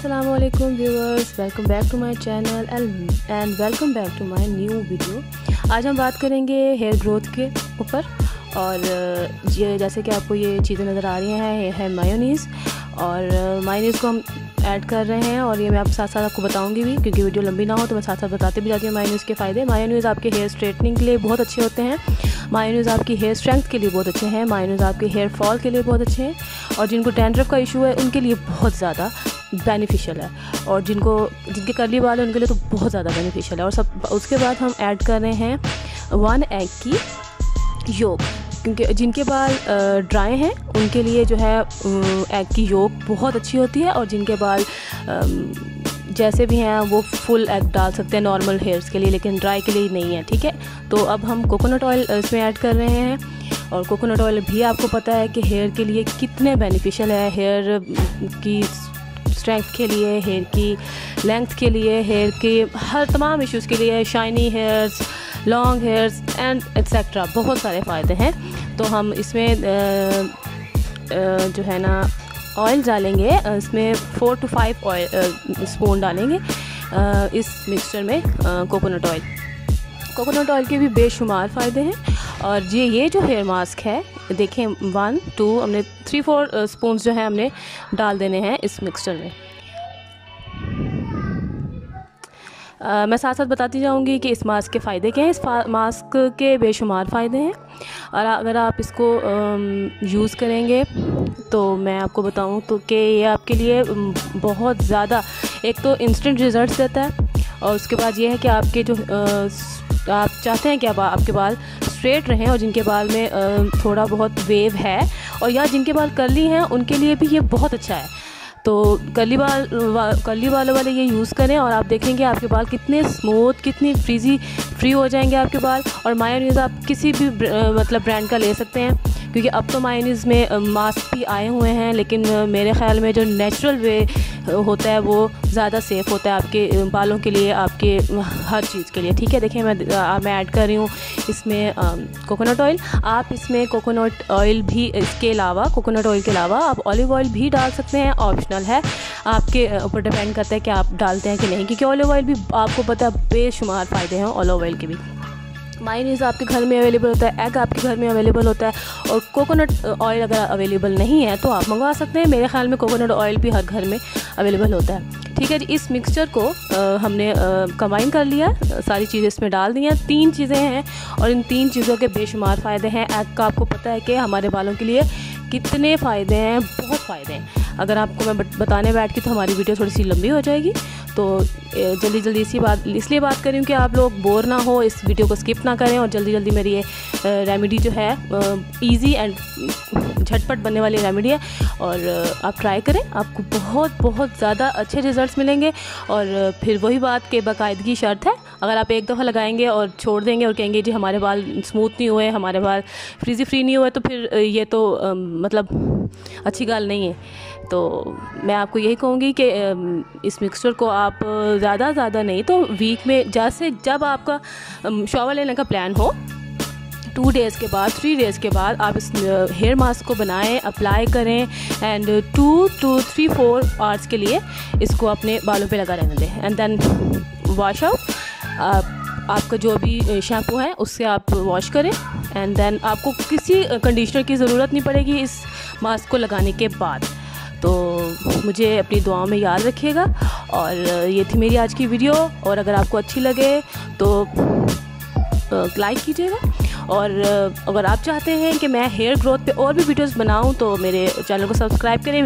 Assalamualaikum viewers, welcome back to my channel and welcome back to my new video। आज हम बात करेंगे hair growth के ऊपर। और ये जैसे कि आपको ये चीज़ें नज़र आ रही हैं, ये है मायोनीज़। और मायोनीज़ को हम ऐड कर रहे हैं और ये मैं आप साथ साथ आपको बताऊंगी भी, क्योंकि वीडियो लंबी ना हो तो मैं साथ साथ बताते भी जाती हूँ मायोनीज़ के फ़ायदे। मायोनीज़ आपके हेयर स्ट्रेटनिंग के लिए बहुत अच्छे होते हैं। मायोनीज़ आपकी हेयर स्ट्रेंथ के लिए बहुत अच्छे हैं। मायोनीज़ आपके हेयर फॉल के लिए बहुत अच्छे हैं। और जिनको डैंड्रफ का इशू है उनके लिए बहुत ज़्यादा बेनिफिशियल है। और जिनके कर्ली बाल है उनके लिए तो बहुत ज़्यादा बेनिफिशियल है। और सब उसके बाद हम ऐड कर रहे हैं 1 एग की योक, क्योंकि जिनके बाल ड्राई हैं उनके लिए जो है एग की योक बहुत अच्छी होती है। और जिनके बाल जैसे भी हैं वो फुल एग डाल सकते हैं नॉर्मल हेयर्स के लिए, लेकिन ड्राई के लिए नहीं है। ठीक है, तो अब हम कोकोनट ऑयल इसमें ऐड कर रहे हैं। और कोकोनट ऑयल भी आपको पता है कि हेयर के लिए कितने बेनिफिशियल है, हेयर की स्ट्रेंथ के लिए, हेयर की लेंथ के लिए, हेयर के हर तमाम इश्यूज़ के लिए, shiny hairs, long hairs and etcetera, बहुत सारे फ़ायदे हैं। तो हम इसमें जो है ना ऑयल डालेंगे, इसमें 4 to 5 ऑयल स्पून डालेंगे इस मिक्सचर में कोकोनट ऑयल। कोकोनट ऑयल के भी बेशुमार फ़ायदे हैं। और ये जो हेयर मास्क है, देखें 1 2 हमने 3-4 स्पून जो है हमने डाल देने हैं इस मिक्सचर में। मैं साथ साथ बताती जाऊंगी कि इस मास्क के फ़ायदे क्या हैं। इस मास्क के बेशुमार फ़ायदे हैं और अगर आप इसको यूज़ करेंगे तो मैं आपको बताऊं तो कि ये आपके लिए बहुत ज़्यादा, एक तो इंस्टेंट रिज़ल्ट्स देता है। और उसके बाद ये है कि आपके जो आप चाहते हैं कि आपके बाल स्ट्रेट रहें, और जिनके बाल में थोड़ा बहुत वेव है और या जिनके बाल कर्ली हैं उनके लिए भी ये बहुत अच्छा है। तो कर्ली बालों वाले ये यूज़ करें और आप देखेंगे आपके बाल कितने स्मूथ, कितनी फ्री हो जाएंगे आपके बाल। और मायोनीज़ आप किसी भी मतलब ब्रांड का ले सकते हैं, क्योंकि अब तो मायोनीज़ में मास्क भी आए हुए हैं, लेकिन मेरे ख़्याल में जो नेचुरल वे होता है वो ज़्यादा सेफ़ होता है आपके बालों के लिए, आपके हर चीज़ के लिए। ठीक है, देखिए मैं ऐड कर रही हूँ इसमें कोकोनट ऑयल। आप इसमें कोकोनट ऑयल भी, इसके अलावा कोकोनट ऑयल के अलावा आप ऑलिव ऑयल भी डाल सकते हैं, ऑप्शनल है, आपके ऊपर डिपेंड करता है कि आप डालते हैं कि नहीं, क्योंकि ऑलिव ऑयल भी आपको पता है बेशुमार फ़ायदे हैं ऑलिव ऑयल के भी। मायोनीज़ आपके घर में अवेलेबल होता है, एग आपके घर में अवेलेबल होता है, और कोकोनट ऑयल अगर अवेलेबल नहीं है तो आप मंगवा सकते हैं। मेरे ख्याल में कोकोनट ऑयल भी हर घर में अवेलेबल होता है। ठीक है जी, इस मिक्सचर को हमने कंबाइन कर लिया, सारी चीज़ें इसमें डाल दी हैं। 3 चीज़ें हैं और इन 3 चीज़ों के बेशुमार फ़ायदे हैं। एग का आपको पता है कि हमारे बालों के लिए कितने फ़ायदे हैं, बहुत फ़ायदे हैं। अगर आपको मैं बताने बैठती तो हमारी वीडियो थोड़ी सी लंबी हो जाएगी, तो जल्दी इसलिए बात कर रही हूँ कि आप लोग बोर ना हो, इस वीडियो को स्किप ना करें और जल्दी मेरी ये रेमेडी जो है इजी एंड झटपट बनने वाली रेमेडी है। और आप ट्राई करें, आपको बहुत ज़्यादा अच्छे रिज़ल्ट्स मिलेंगे। और फिर वही बात कि बाकायदगी शर्त है। अगर आप एक दफ़ा लगाएंगे और छोड़ देंगे और कहेंगे जी हमारे बाल स्मूथ नहीं हुए, हमारे बाल फ्री नहीं हुए, तो फिर ये तो मतलब अच्छी गल नहीं है। तो मैं आपको यही कहूँगी कि इस मिक्सचर को आप ज़्यादा नहीं तो वीक में, जैसे जब आपका शॉवर लेने का प्लान हो, 2 डेज़ के बाद, 3 डेज़ के बाद आप इस हेयर मास्क को बनाएं, अप्लाई करें एंड 2 to 3-4 आवर्स के लिए इसको अपने बालों पे लगा रहने दें। एंड देन वॉश आउट, आपका जो भी शैम्पू है उससे आप वॉश करें। एंड देन आपको किसी कंडीशनर की ज़रूरत नहीं पड़ेगी इस मास्क को लगाने के बाद। तो मुझे अपनी दुआओं में याद रखिएगा। और ये थी मेरी आज की वीडियो, और अगर आपको अच्छी लगे तो लाइक कीजिएगा। और अगर आप चाहते हैं कि मैं हेयर ग्रोथ पे और भी वीडियोस बनाऊं तो मेरे चैनल को सब्सक्राइब करें